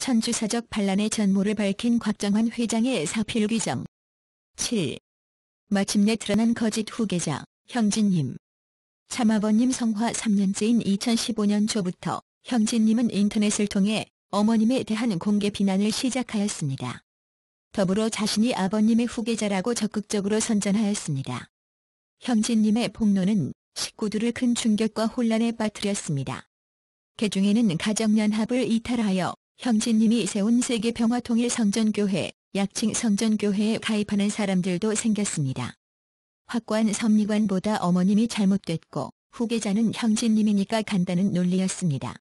천주사적 반란의 전모를 밝힌 곽정환 회장의 사필 규정. 7. 마침내 드러난 거짓 후계자, 형진님. 참아버님 성화 3년째인 2015년 초부터 형진님은 인터넷을 통해 어머님에 대한 공개 비난을 시작하였습니다. 더불어 자신이 아버님의 후계자라고 적극적으로 선전하였습니다. 형진님의 폭로는 식구들을 큰 충격과 혼란에 빠뜨렸습니다. 개중에는 가정연합을 이탈하여 형진님이 세운 세계평화통일성전교회, 약칭 성전교회에 가입하는 사람들도 생겼습니다. 확고한 섭리관보다 어머님이 잘못됐고 후계자는 형진님이니까 간다는 논리였습니다.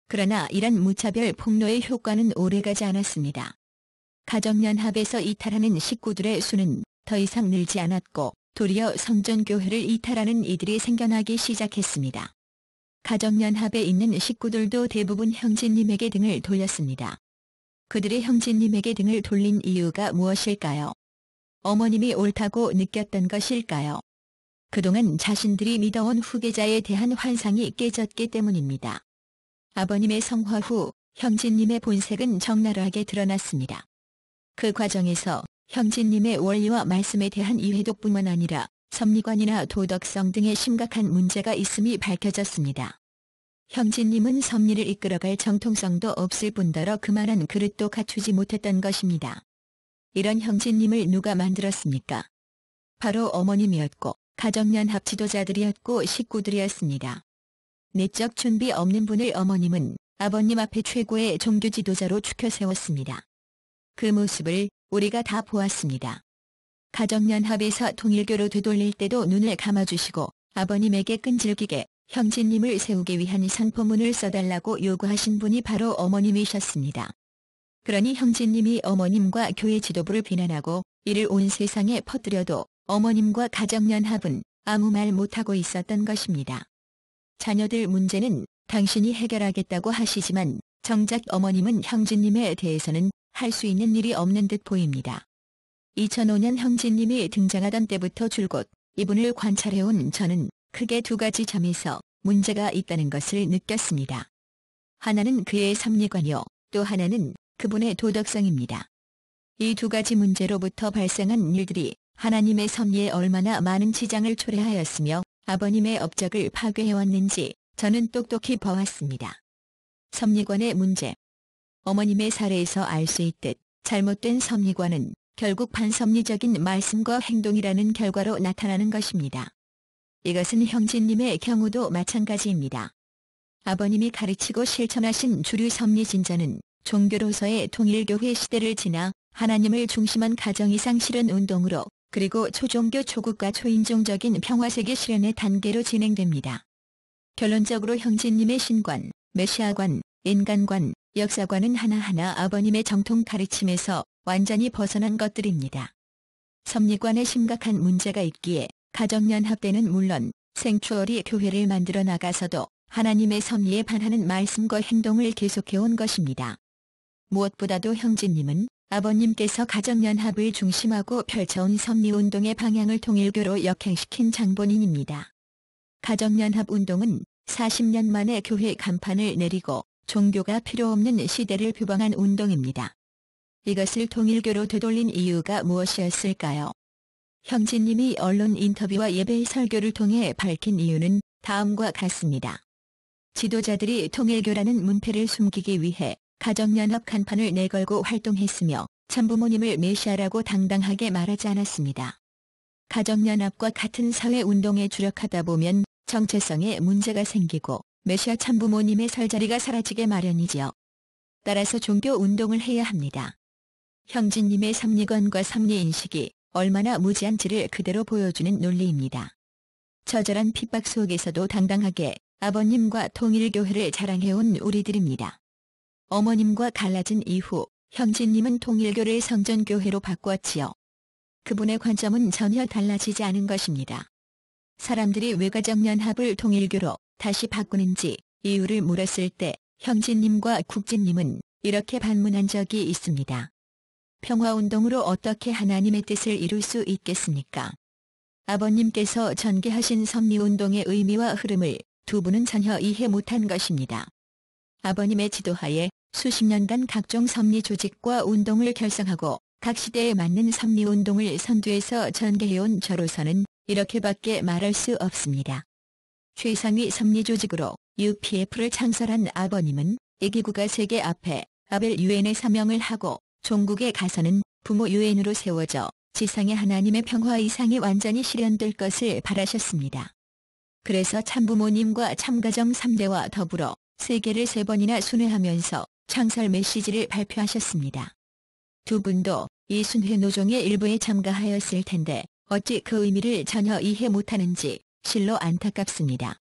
그러나 이런 무차별 폭로의 효과는 오래가지 않았습니다. 가정연합에서 이탈하는 식구들의 수는 더 이상 늘지 않았고 도리어 성전교회를 이탈하는 이들이 생겨나기 시작했습니다. 가정연합에 있는 식구들도 대부분 형진님에게 등을 돌렸습니다. 그들의 형진님에게 등을 돌린 이유가 무엇일까요? 어머님이 옳다고 느꼈던 것일까요? 그동안 자신들이 믿어온 후계자에 대한 환상이 깨졌기 때문입니다. 아버님의 성화 후 형진님의 본색은 적나라하게 드러났습니다. 그 과정에서 형진님의 원리와 말씀에 대한 이해도뿐만 아니라 섭리관이나 도덕성 등의 심각한 문제가 있음이 밝혀졌습니다. 형진님은 섭리를 이끌어갈 정통성도 없을 뿐더러 그만한 그릇도 갖추지 못했던 것입니다. 이런 형진님을 누가 만들었습니까? 바로 어머님이었고 가정연합 지도자들이었고 식구들이었습니다. 내적 준비 없는 분을 어머님은 아버님 앞에 최고의 종교 지도자로 추켜 세웠습니다. 그 모습을 우리가 다 보았습니다. 가정연합에서 통일교로 되돌릴 때도 눈을 감아주시고 아버님에게 끈질기게 형진님을 세우기 위한 상포문을 써달라고 요구하신 분이 바로 어머님이셨습니다. 그러니 형진님이 어머님과 교회 지도부를 비난하고 이를 온 세상에 퍼뜨려도 어머님과 가정연합은 아무 말 못하고 있었던 것입니다. 자녀들 문제는 당신이 해결하겠다고 하시지만 정작 어머님은 형진님에 대해서는 할 수 있는 일이 없는 듯 보입니다. 2005년 형진님이 등장하던 때부터 줄곧 이분을 관찰해온 저는 크게 두 가지 점에서 문제가 있다는 것을 느꼈습니다. 하나는 그의 섭리관이요, 또 하나는 그분의 도덕성입니다. 이 두 가지 문제로부터 발생한 일들이 하나님의 섭리에 얼마나 많은 지장을 초래하였으며 아버님의 업적을 파괴해왔는지 저는 똑똑히 봐왔습니다. 섭리관의 문제. 어머님의 사례에서 알 수 있듯 잘못된 섭리관은 결국 반섭리적인 말씀과 행동이라는 결과로 나타나는 것입니다. 이것은 형진님의 경우도 마찬가지입니다. 아버님이 가르치고 실천하신 주류 섭리 진전은 종교로서의 통일교회 시대를 지나 하나님을 중심한 가정이상 실현 운동으로 그리고 초종교 초국가 초인종적인 평화세계 실현의 단계로 진행됩니다. 결론적으로 형진님의 신관, 메시아관, 인간관, 역사관은 하나하나 아버님의 정통 가르침에서 완전히 벗어난 것들입니다. 섭리관에 심각한 문제가 있기에 가정연합 때는 물론 생추얼이 교회를 만들어 나가서도 하나님의 섭리에 반하는 말씀과 행동을 계속해온 것입니다. 무엇보다도 형진님은 아버님께서 가정연합을 중심하고 펼쳐온 섭리운동의 방향을 통일교로 역행시킨 장본인입니다. 가정연합 운동은 40년 만에 교회 간판을 내리고 종교가 필요 없는 시대를 표방한 운동입니다. 이것을 통일교로 되돌린 이유가 무엇이었을까요? 형진님이 언론 인터뷰와 예배 설교를 통해 밝힌 이유는 다음과 같습니다. 지도자들이 통일교라는 문패를 숨기기 위해 가정연합 간판을 내걸고 활동했으며 참부모님을 메시아라고 당당하게 말하지 않았습니다. 가정연합과 같은 사회운동에 주력하다 보면 정체성에 문제가 생기고 메시아 참부모님의 설 자리가 사라지게 마련이지요. 따라서 종교운동을 해야 합니다. 형진님의 섭리관과 섭리인식이 얼마나 무지한지를 그대로 보여주는 논리입니다. 처절한 핍박 속에서도 당당하게 아버님과 통일교회를 자랑해온 우리들입니다. 어머님과 갈라진 이후 형진님은 통일교를 성전교회로 바꾸었지요. 그분의 관점은 전혀 달라지지 않은 것입니다. 사람들이 왜 가정연합을 통일교로 다시 바꾸는지 이유를 물었을 때 형진님과 국진님은 이렇게 반문한 적이 있습니다. 평화운동으로 어떻게 하나님의 뜻을 이룰 수 있겠습니까? 아버님께서 전개하신 섭리운동의 의미와 흐름을 두 분은 전혀 이해 못한 것입니다. 아버님의 지도하에 수십 년간 각종 섭리 조직과 운동을 결성하고 각 시대에 맞는 섭리운동을 선두에서 전개해온 저로서는 이렇게밖에 말할 수 없습니다. 최상위 섭리조직으로 UPF를 창설한 아버님은 애기국가 세계 앞에 아벨 유엔의 사명을 하고 종국에 가서는 부모 유엔으로 세워져 지상의 하나님의 평화 이상이 완전히 실현될 것을 바라셨습니다. 그래서 참부모님과 참가정 3대와 더불어 세계를 3번이나 순회하면서 창설 메시지를 발표하셨습니다. 두 분도 이 순회 노종의 일부에 참가하였을 텐데 어찌 그 의미를 전혀 이해 못하는지 실로 안타깝습니다.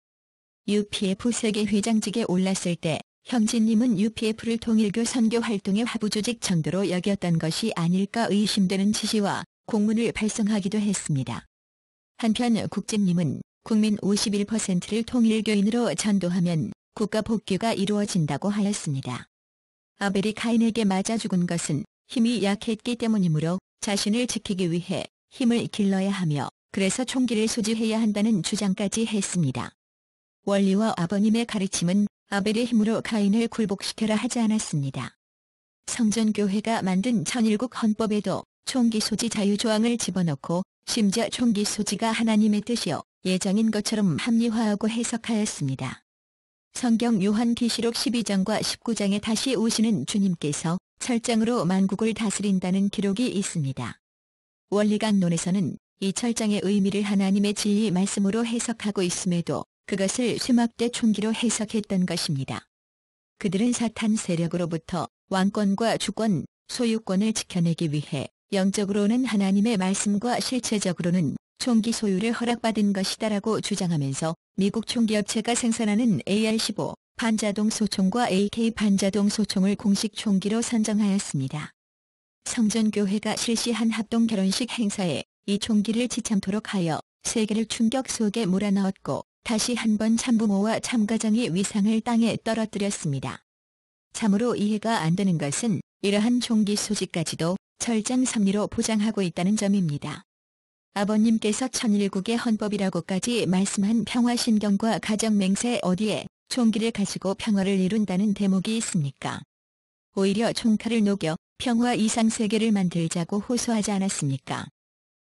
UPF 세계 회장직에 올랐을 때 형진님은 UPF를 통일교 선교 활동의 하부조직 정도로 여겼던 것이 아닐까 의심되는 지시와 공문을 발송하기도 했습니다. 한편 국진님은 국민 51%를 통일교인으로 전도하면 국가 복귀가 이루어진다고 하였습니다. 아벨이 카인에게 맞아 죽은 것은 힘이 약했기 때문이므로 자신을 지키기 위해 힘을 길러야 하며 그래서 총기를 소지해야 한다는 주장까지 했습니다. 원리와 아버님의 가르침은 아벨의 힘으로 카인을 굴복시켜라 하지 않았습니다. 성전교회가 만든 천일국 헌법에도 총기 소지 자유 조항을 집어넣고 심지어 총기 소지가 하나님의 뜻이요 예정인 것처럼 합리화하고 해석하였습니다. 성경 요한계시록 12장과 19장에 다시 오시는 주님께서 철장으로 만국을 다스린다는 기록이 있습니다. 원리강론에서는 이 철장의 의미를 하나님의 진리 말씀으로 해석하고 있음에도 그것을 쇠막대 총기로 해석했던 것입니다. 그들은 사탄 세력으로부터 왕권과 주권, 소유권을 지켜내기 위해 영적으로는 하나님의 말씀과 실체적으로는 총기 소유를 허락받은 것이다라고 주장하면서 미국 총기업체가 생산하는 AR-15 반자동 소총과 AK 반자동 소총을 공식 총기로 선정하였습니다. 성전교회가 실시한 합동 결혼식 행사에 이 총기를 지참토록 하여 세계를 충격 속에 몰아넣었고 다시 한번 참부모와 참가정의 위상을 땅에 떨어뜨렸습니다. 참으로 이해가 안 되는 것은 이러한 총기 소지까지도 철장 섭리로 보장하고 있다는 점입니다. 아버님께서 천일국의 헌법이라고까지 말씀한 평화신경과 가정맹세 어디에 총기를 가지고 평화를 이룬다는 대목이 있습니까? 오히려 총칼을 녹여 평화 이상 세계를 만들자고 호소하지 않았습니까?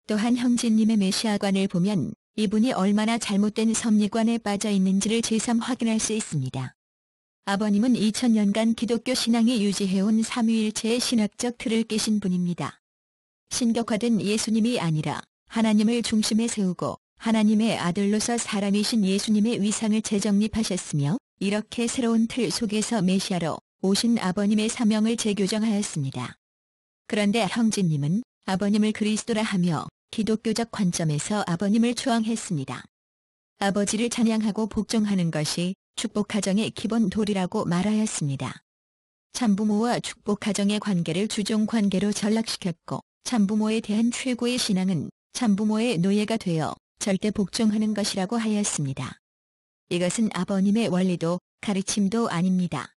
또한 형제님의 메시아관을 보면 이분이 얼마나 잘못된 섭리관에 빠져 있는지를 제삼 확인할 수 있습니다. 아버님은 2000년간 기독교 신앙이 유지해온 삼위일체의 신학적 틀을 깨신 분입니다. 신격화된 예수님이 아니라 하나님을 중심에 세우고 하나님의 아들로서 사람이신 예수님의 위상을 재정립하셨으며 이렇게 새로운 틀 속에서 메시아로 오신 아버님의 사명을 재교정하였습니다. 그런데 형제님은 아버님을 그리스도라 하며 기독교적 관점에서 아버님을 추앙했습니다. 아버지를 찬양하고 복종하는 것이 축복가정의 기본 도리라고 말하였습니다. 참부모와 축복가정의 관계를 주종관계로 전락시켰고 참부모에 대한 최고의 신앙은 참부모의 노예가 되어 절대 복종하는 것이라고 하였습니다. 이것은 아버님의 원리도 가르침도 아닙니다.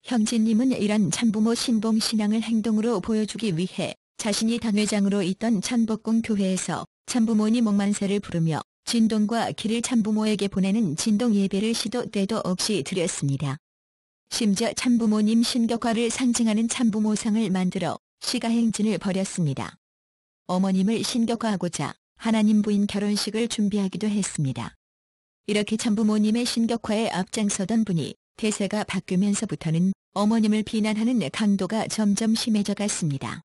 형제님은 이런 참부모 신봉 신앙을 행동으로 보여주기 위해 자신이 당회장으로 있던 천복궁 교회에서 참부모님 억만세를 부르며 진동과 기를 참부모에게 보내는 진동 예배를 시도 때도 없이 드렸습니다. 심지어 참부모님 신격화를 상징하는 참부모상을 만들어 시가행진을 벌였습니다. 어머님을 신격화하고자 하나님 부인 결혼식을 준비하기도 했습니다. 이렇게 참부모님의 신격화에 앞장서던 분이 대세가 바뀌면서부터는 어머님을 비난하는 강도가 점점 심해져 갔습니다.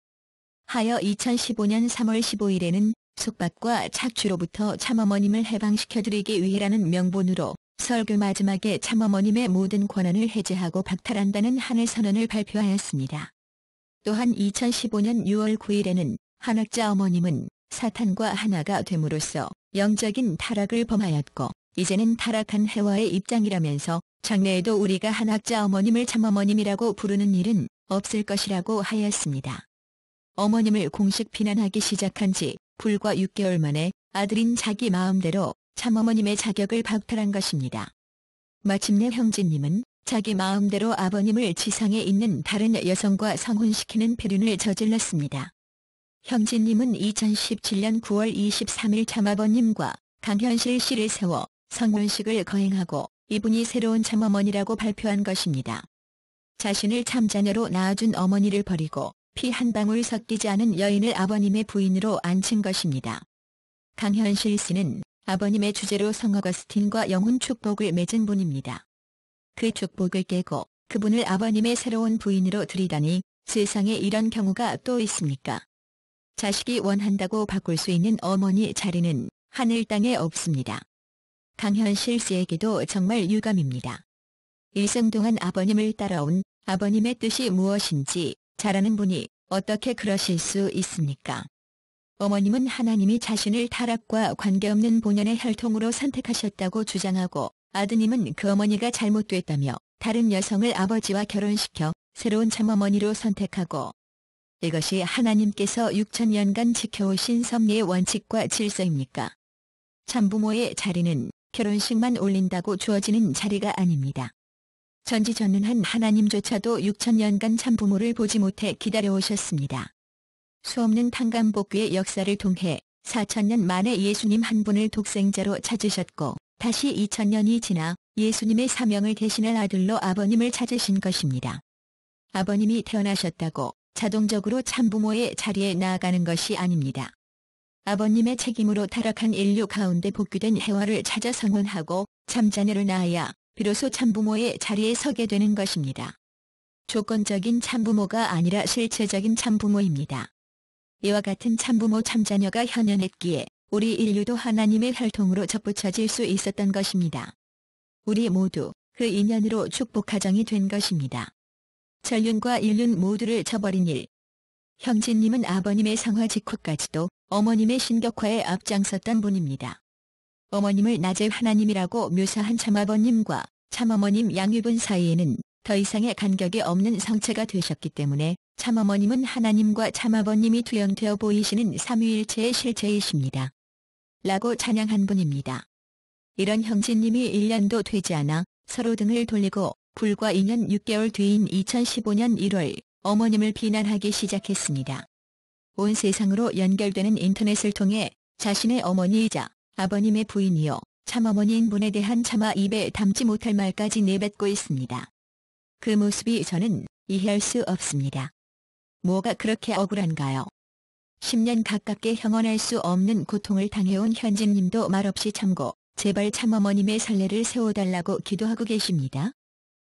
하여 2015년 3월 15일에는 속박과 착취로부터 참어머님을 해방시켜드리기 위해라는 명분으로 설교 마지막에 참어머님의 모든 권한을 해제하고 박탈한다는 하늘 선언을 발표하였습니다. 또한 2015년 6월 9일에는 한학자 어머님은 사탄과 하나가 됨으로써 영적인 타락을 범하였고 이제는 타락한 해와의 입장이라면서 장래에도 우리가 한학자 어머님을 참어머님이라고 부르는 일은 없을 것이라고 하였습니다. 어머님을 공식 비난하기 시작한 지 불과 6개월 만에 아들인 자기 마음대로 참어머님의 자격을 박탈한 것입니다. 마침내 형제님은 자기 마음대로 아버님을 지상에 있는 다른 여성과 성혼시키는 패륜을 저질렀습니다. 형제님은 2017년 9월 23일 참아버님과 강현실 씨를 세워 성혼식을 거행하고 이분이 새로운 참어머니라고 발표한 것입니다. 자신을 참자녀로 낳아준 어머니를 버리고 피 한 방울 섞이지 않은 여인을 아버님의 부인으로 앉힌 것입니다. 강현실 씨는 아버님의 주제로 성 어거스틴과 영혼 축복을 맺은 분입니다. 그 축복을 깨고 그분을 아버님의 새로운 부인으로 들이다니 세상에 이런 경우가 또 있습니까? 자식이 원한다고 바꿀 수 있는 어머니 자리는 하늘 땅에 없습니다. 강현실 씨에게도 정말 유감입니다. 일생 동안 아버님을 따라온 아버님의 뜻이 무엇인지 잘 아는 분이 어떻게 그러실 수 있습니까? 어머님은 하나님이 자신을 타락과 관계없는 본연의 혈통으로 선택하셨다고 주장하고, 아드님은 그 어머니가 잘못됐다며 다른 여성을 아버지와 결혼시켜 새로운 참어머니로 선택하고, 이것이 하나님께서 6천년간 지켜오신 섭리의 원칙과 질서입니까? 참부모의 자리는 결혼식만 올린다고 주어지는 자리가 아닙니다. 전지전능한 하나님조차도 6천년간 참부모를 보지 못해 기다려오셨습니다. 수없는 탕감복귀의 역사를 통해 4천년 만에 예수님 한 분을 독생자로 찾으셨고, 다시 2000년이 지나 예수님의 사명을 대신할 아들로 아버님을 찾으신 것입니다. 아버님이 태어나셨다고 자동적으로 참부모의 자리에 나아가는 것이 아닙니다. 아버님의 책임으로 타락한 인류 가운데 복귀된 해와를 찾아 성혼하고 참자녀를 낳아야 비로소 참부모의 자리에 서게 되는 것입니다. 조건적인 참부모가 아니라 실체적인 참부모입니다. 이와 같은 참부모 참자녀가 현현했기에 우리 인류도 하나님의 혈통으로 접붙여질 수 있었던 것입니다. 우리 모두 그 인연으로 축복가정이 된 것입니다. 전륜과 인륜 모두를 저버린 일. 형제님은 아버님의 성화 직후까지도 어머님의 신격화에 앞장섰던 분입니다. 어머님을 낮에 하나님이라고 묘사한 참아버님과 참어머님 양육분 사이에는 더 이상의 간격이 없는 성체가 되셨기 때문에 참어머님은 하나님과 참아버님이 투영되어 보이시는 삼위일체의 실체이십니다. 라고 찬양한 분입니다. 이런 형제님이 1년도 되지 않아 서로 등을 돌리고 불과 2년 6개월 뒤인 2015년 1월 어머님을 비난하기 시작했습니다. 온 세상으로 연결되는 인터넷을 통해 자신의 어머니이자 아버님의 부인이요 참어머니인 분에 대한 차마 입에 담지 못할 말까지 내뱉고 있습니다. 그 모습이 저는 이해할 수 없습니다. 뭐가 그렇게 억울한가요? 10년 가깝게 형언할 수 없는 고통을 당해온 현진님도 말없이 참고 제발 참어머님의 선례를 세워달라고 기도하고 계십니다.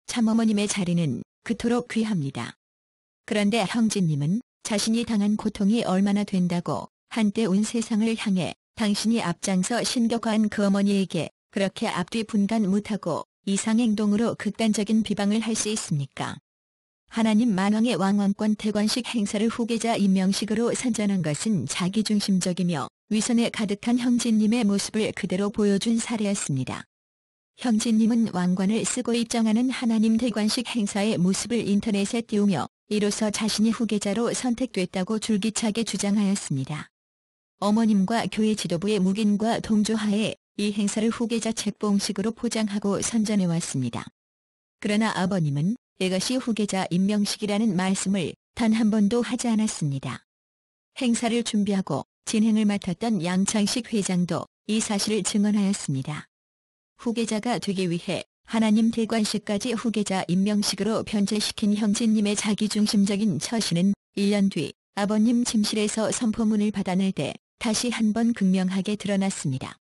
참어머님의 자리는 그토록 귀합니다. 그런데 형진님은 자신이 당한 고통이 얼마나 된다고 한때 온 세상을 향해 당신이 앞장서 신격화한 그 어머니에게 그렇게 앞뒤 분간 못하고 이상행동으로 극단적인 비방을 할 수 있습니까? 하나님 만왕의 왕왕권 태관식 행사를 후계자 임명식으로 선전한 것은 자기중심적이며 위선에 가득한 형진님의 모습을 그대로 보여준 사례였습니다. 형진님은 왕관을 쓰고 입장하는 하나님 대관식 행사의 모습을 인터넷에 띄우며 이로써 자신이 후계자로 선택됐다고 줄기차게 주장하였습니다. 어머님과 교회 지도부의 묵인과 동조하에 이 행사를 후계자 책봉식으로 포장하고 선전해왔습니다. 그러나 아버님은 이것이 후계자 임명식이라는 말씀을 단 한 번도 하지 않았습니다. 행사를 준비하고 진행을 맡았던 양창식 회장도 이 사실을 증언하였습니다. 후계자가 되기 위해 하나님 대관식까지 후계자 임명식으로 변제시킨 형제님의 자기중심적인 처신은 1년 뒤 아버님 침실에서 선포문을 받아낼 때 다시 한번 극명하게 드러났습니다.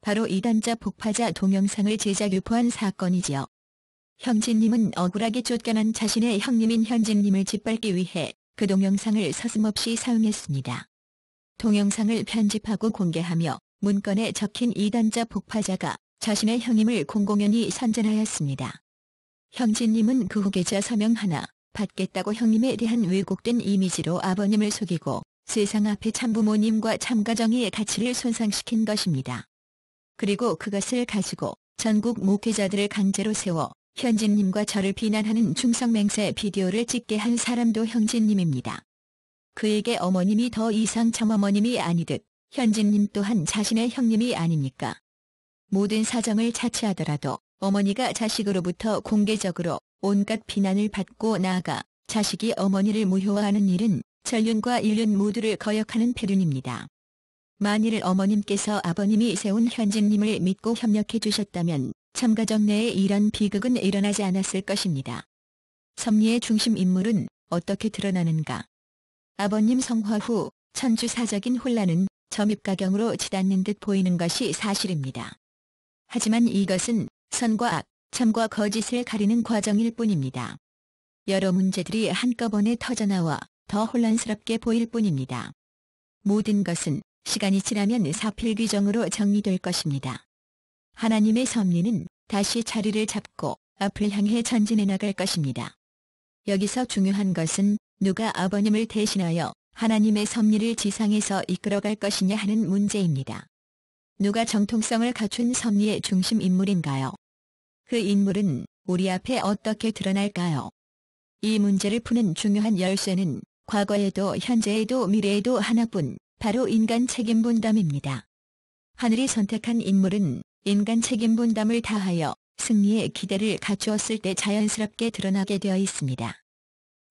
바로 이단자 폭파자 동영상을 제작 유포한 사건이지요. 형진님은 억울하게 쫓겨난 자신의 형님인 현진님을 짓밟기 위해 그 동영상을 서슴없이 사용했습니다. 동영상을 편집하고 공개하며 문건에 적힌 이단자 폭파자가 자신의 형님을 공공연히 선전하였습니다. 형진님은 그 후계자 서명 하나 받겠다고 형님에 대한 왜곡된 이미지로 아버님을 속이고 세상 앞에 참부모님과 참가정의 가치를 손상시킨 것입니다. 그리고 그것을 가지고 전국 목회자들을 강제로 세워 현진님과 저를 비난하는 중성맹세 비디오를 찍게 한 사람도 형진님입니다. 그에게 어머님이 더 이상 참어머님이 아니듯 현진님 또한 자신의 형님이 아닙니까? 모든 사정을 차치하더라도 어머니가 자식으로부터 공개적으로 온갖 비난을 받고 나아가 자식이 어머니를 무효화하는 일은 전륜과 인륜 모두를 거역하는 패륜입니다. 만일 어머님께서 아버님이 세운 현진님을 믿고 협력해 주셨다면 참가정 내에 이런 비극은 일어나지 않았을 것입니다. 섭리의 중심 인물은 어떻게 드러나는가? 아버님 성화 후 천주사적인 혼란은 점입가경으로 치닫는 듯 보이는 것이 사실입니다. 하지만 이것은 선과 악, 참과 거짓을 가리는 과정일 뿐입니다. 여러 문제들이 한꺼번에 터져나와 더 혼란스럽게 보일 뿐입니다. 모든 것은 시간이 지나면 사필귀정으로 정리될 것입니다. 하나님의 섭리는 다시 자리를 잡고 앞을 향해 전진해 나갈 것입니다. 여기서 중요한 것은 누가 아버님을 대신하여 하나님의 섭리를 지상에서 이끌어갈 것이냐 하는 문제입니다. 누가 정통성을 갖춘 섭리의 중심 인물인가요? 그 인물은 우리 앞에 어떻게 드러날까요? 이 문제를 푸는 중요한 열쇠는 과거에도 현재에도 미래에도 하나뿐, 바로 인간 책임 분담입니다. 하늘이 선택한 인물은 인간 책임 분담을 다하여 승리의 기대를 갖추었을 때 자연스럽게 드러나게 되어 있습니다.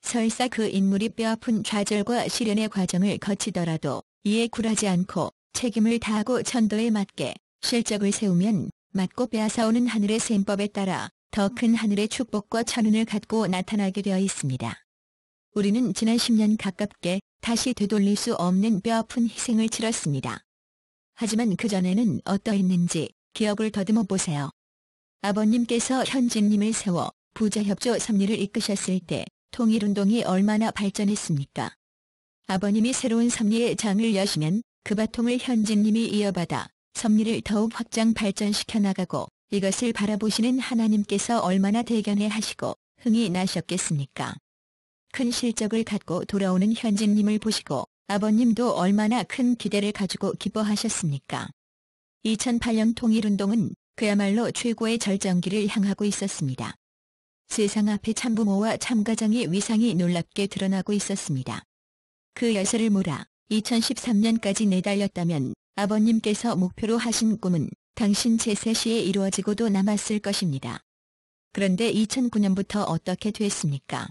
설사 그 인물이 뼈아픈 좌절과 시련의 과정을 거치더라도 이에 굴하지 않고 책임을 다하고 천도에 맞게 실적을 세우면 맞고 빼앗아오는 하늘의 셈법에 따라 더 큰 하늘의 축복과 천운을 갖고 나타나게 되어 있습니다. 우리는 지난 10년 가깝게 다시 되돌릴 수 없는 뼈아픈 희생을 치렀습니다. 하지만 그전에는 어떠했는지 기억을 더듬어 보세요. 아버님께서 현진님을 세워 부자협조 섭리를 이끄셨을 때 통일운동이 얼마나 발전했습니까? 아버님이 새로운 섭리의 장을 여시면 그 바통을 현진님이 이어받아 섭리를 더욱 확장 발전시켜 나가고 이것을 바라보시는 하나님께서 얼마나 대견해 하시고 흥이 나셨겠습니까? 큰 실적을 갖고 돌아오는 현진님을 보시고 아버님도 얼마나 큰 기대를 가지고 기뻐하셨습니까? 2008년 통일운동은 그야말로 최고의 절정기를 향하고 있었습니다. 세상 앞에 참부모와 참가장의 위상이 놀랍게 드러나고 있었습니다. 그 열쇠를 몰아 2013년까지 내달렸다면 아버님께서 목표로 하신 꿈은 당신 제세 시에 이루어지고도 남았을 것입니다. 그런데 2009년부터 어떻게 됐습니까?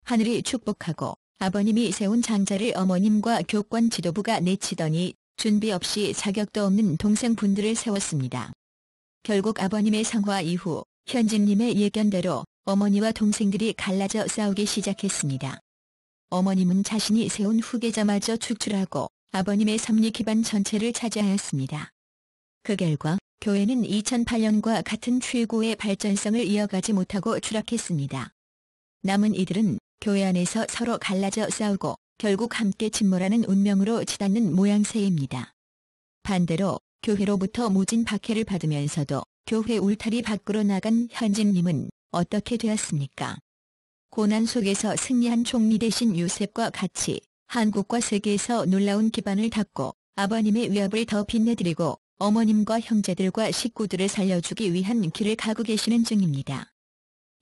하늘이 축복하고 아버님이 세운 장자를 어머님과 교권 지도부가 내치더니 준비 없이 자격도 없는 동생분들을 세웠습니다. 결국 아버님의 상화 이후 현진님의 예견대로 어머니와 동생들이 갈라져 싸우기 시작했습니다. 어머님은 자신이 세운 후계자마저 축출하고 아버님의 섭리 기반 전체를 차지하였습니다. 그 결과 교회는 2008년과 같은 최고의 발전성을 이어가지 못하고 추락했습니다. 남은 이들은 교회 안에서 서로 갈라져 싸우고 결국 함께 침몰하는 운명으로 치닫는 모양새입니다. 반대로 교회로부터 모진 박해를 받으면서도 교회 울타리 밖으로 나간 현진님은 어떻게 되었습니까? 고난 속에서 승리한 총리 대신 요셉과 같이 한국과 세계에서 놀라운 기반을 닦고 아버님의 위협을 더 빛내드리고 어머님과 형제들과 식구들을 살려주기 위한 길을 가고 계시는 중입니다.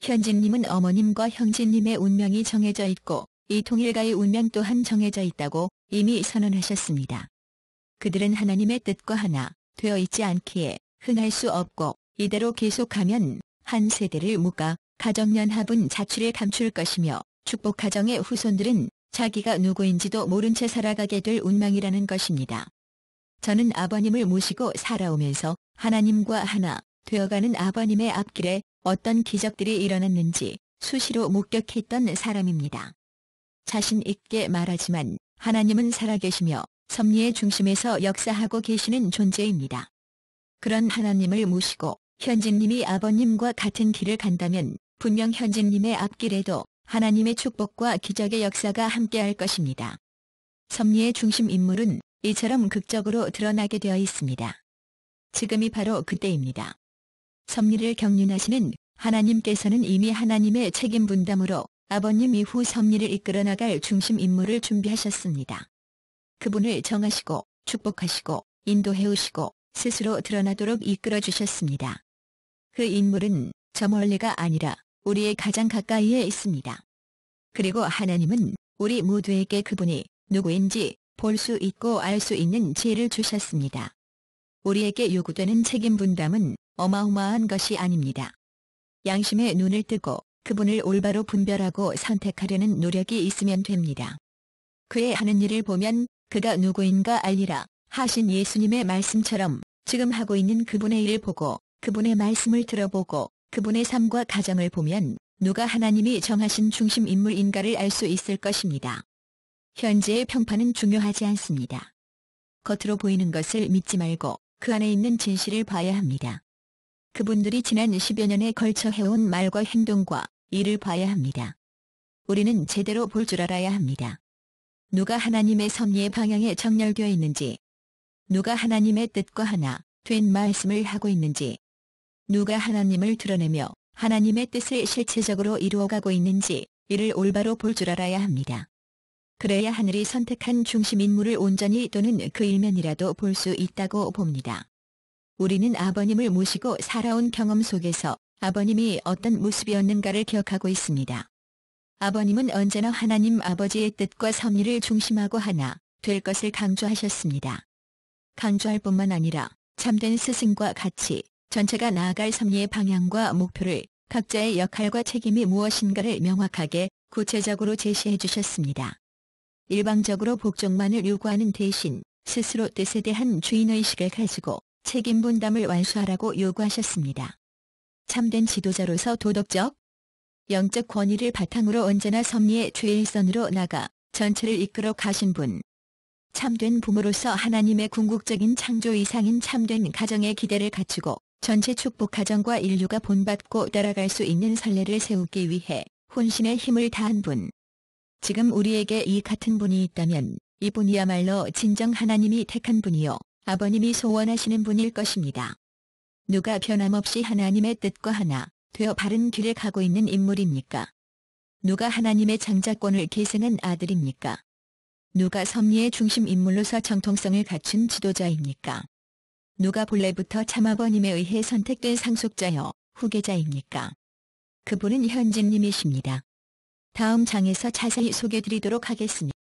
현진님은 어머님과 형제님의 운명이 정해져 있고 이 통일가의 운명 또한 정해져 있다고 이미 선언하셨습니다. 그들은 하나님의 뜻과 하나 되어 있지 않기에 흥할 수 없고 이대로 계속하면 한 세대를 못 가 가정연합은 자취를 감출 것이며 축복가정의 후손들은 자기가 누구인지도 모른 채 살아가게 될 운명이라는 것입니다. 저는 아버님을 모시고 살아오면서 하나님과 하나 되어가는 아버님의 앞길에 어떤 기적들이 일어났는지 수시로 목격했던 사람입니다. 자신 있게 말하지만 하나님은 살아계시며 섭리의 중심에서 역사하고 계시는 존재입니다. 그런 하나님을 모시고 현진님이 아버님과 같은 길을 간다면 분명 현진님의 앞길에도 하나님의 축복과 기적의 역사가 함께할 것입니다. 섭리의 중심 인물은 이처럼 극적으로 드러나게 되어 있습니다. 지금이 바로 그때입니다. 섭리를 경륜하시는 하나님께서는 이미 하나님의 책임 분담으로 아버님 이후 섭리를 이끌어 나갈 중심 인물을 준비하셨습니다. 그분을 정하시고 축복하시고 인도해오시고 스스로 드러나도록 이끌어 주셨습니다. 그 인물은 저 멀리가 아니라 우리의 가장 가까이에 있습니다. 그리고 하나님은 우리 모두에게 그분이 누구인지 볼 수 있고 알 수 있는 지혜를 주셨습니다. 우리에게 요구되는 책임 분담은 어마어마한 것이 아닙니다. 양심의 눈을 뜨고 그분을 올바로 분별하고 선택하려는 노력이 있으면 됩니다. 그의 하는 일을 보면 그가 누구인가 알리라 하신 예수님의 말씀처럼 지금 하고 있는 그분의 일을 보고 그분의 말씀을 들어보고 그분의 삶과 가정을 보면 누가 하나님이 정하신 중심 인물인가를 알 수 있을 것입니다. 현재의 평판은 중요하지 않습니다. 겉으로 보이는 것을 믿지 말고 그 안에 있는 진실을 봐야 합니다. 그분들이 지난 10여 년에 걸쳐 해온 말과 행동과 일을 봐야 합니다. 우리는 제대로 볼 줄 알아야 합니다. 누가 하나님의 섭리의 방향에 정렬되어 있는지, 누가 하나님의 뜻과 하나 된 말씀을 하고 있는지, 누가 하나님을 드러내며 하나님의 뜻을 실체적으로 이루어가고 있는지 이를 올바로 볼 줄 알아야 합니다. 그래야 하늘이 선택한 중심 인물을 온전히 또는 그 일면이라도 볼 수 있다고 봅니다. 우리는 아버님을 모시고 살아온 경험 속에서 아버님이 어떤 모습이었는가를 기억하고 있습니다. 아버님은 언제나 하나님 아버지의 뜻과 섭리를 중심하고 하나 될 것을 강조하셨습니다. 강조할 뿐만 아니라 참된 스승과 같이 전체가 나아갈 섭리의 방향과 목표를 각자의 역할과 책임이 무엇인가를 명확하게 구체적으로 제시해 주셨습니다. 일방적으로 복종만을 요구하는 대신 스스로 뜻에 대한 주인의식을 가지고 책임 분담을 완수하라고 요구하셨습니다. 참된 지도자로서 도덕적, 영적 권위를 바탕으로 언제나 섭리의 최일선으로 나가 전체를 이끌어 가신 분. 참된 부모로서 하나님의 궁극적인 창조 이상인 참된 가정의 기대를 갖추고 전체 축복 가정과 인류가 본받고 따라갈 수 있는 선례를 세우기 위해 혼신의 힘을 다한 분. 지금 우리에게 이 같은 분이 있다면 이분이야말로 진정 하나님이 택한 분이요 아버님이 소원하시는 분일 것입니다. 누가 변함없이 하나님의 뜻과 하나 되어 바른 길을 가고 있는 인물입니까? 누가 하나님의 장자권을 계승한 아들입니까? 누가 섭리의 중심 인물로서 정통성을 갖춘 지도자입니까? 누가 본래부터 참아버님에 의해 선택된 상속자여 후계자입니까? 그분은 현진님이십니다. 다음 장에서 자세히 소개드리도록 하겠습니다.